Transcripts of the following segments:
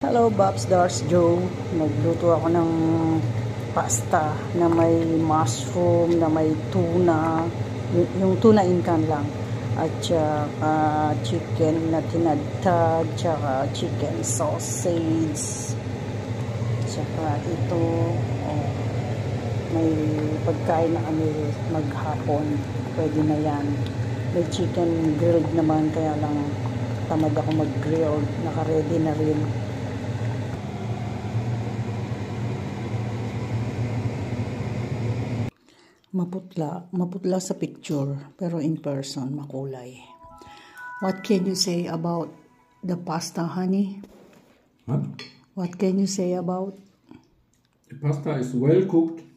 Hello, Bob's Dars Joe. Nagluto ako ng pasta na may mushroom, na may tuna, yung tuna incan lang. At saka chicken na tinadtad, saka chicken sausage. Saka ito, may pagkain na kami maghapon. Pwede na yan. May chicken grilled naman, kaya lang tamad ako mag-grill. Naka-ready na rin. Maputla sa picture, pero in person, makulay. What can you say about the pasta, honey? What? What can you say about? The pasta is well cooked,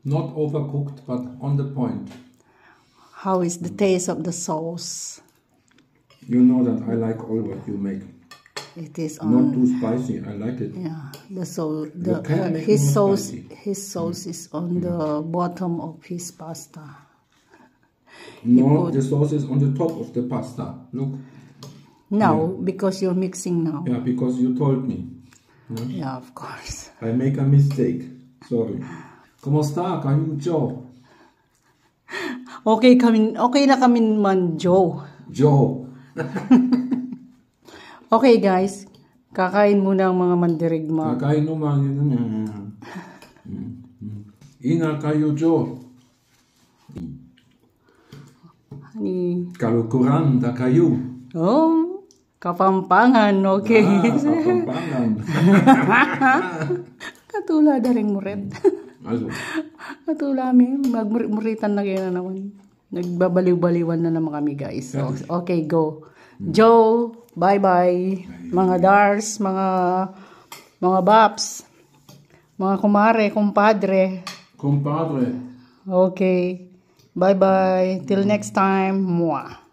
not overcooked, but on the point. How is the taste of the sauce? You know that I like all what you make. It is Not too spicy. I like it. Yeah, his sauce is on the bottom of his pasta. No, the sauce is on the top of the pasta. Look. Now, because you're mixing now. Yeah, because you told me. Yeah, of course. I make a mistake. Sorry. ¿Cómo está, Kayu Joe? Okay na kami man, Joe. Joe. Okay, guys. Kakain muna ang mga mandirigma. Kakain naman yun. Ina kayo, Joe. Honey. Kalukuran da kayo. Oh, Kapampangan, okay. Kapampangan. Katula da rin murid. Also. Katula mi, magmuritan na kayo na naman. Nagbabaliw-baliwan na naman kami, guys. So, okay, go. Joe, bye-bye. Mga Dars, mga Baps, mga kumare, kumpadre. Compadre. Okay. Bye-bye. Till next time. Mwah.